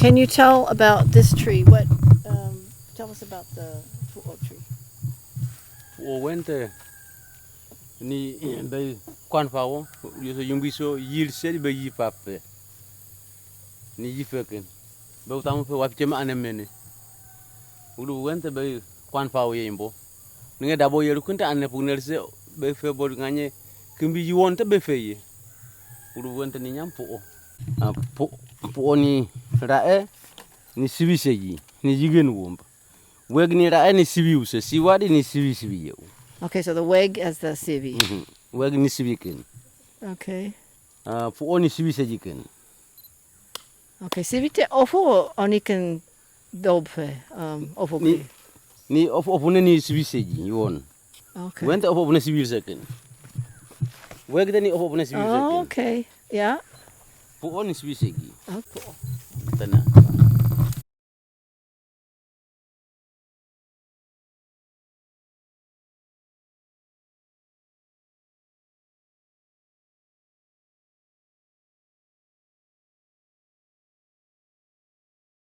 Can you tell about this tree? Tell us about the Puqo tree. Puqo wente ni be kwan fawo yo yumbiso yil seri be yipape ni yifeken be utamu pe wapchema anemene ulu wente be kwan fawo yimbo ninge dabo yeru kunta ane punelse be fe bod nganye kimbi yiwonte be feye ulu wente ni nyam Puqo Puqo ni rae ni sibiseji ni jigen wumba weg ni rae ni sibiuse siwadi ni sibi yeu. Okay, so the weg as the sivi. Weg ni sibiken. Okay. Puqo ni sibisejiken. Okay, sivi te ofo oniken dobfe ofo pi. Ni ofo ni sibiseji yon. Okay. Wente ofo ne sibilseken. Weg ni ofo ne sibilseken. Oh, okay. Yeah. Puqo ni sibiseji. Oh, cool. Tana.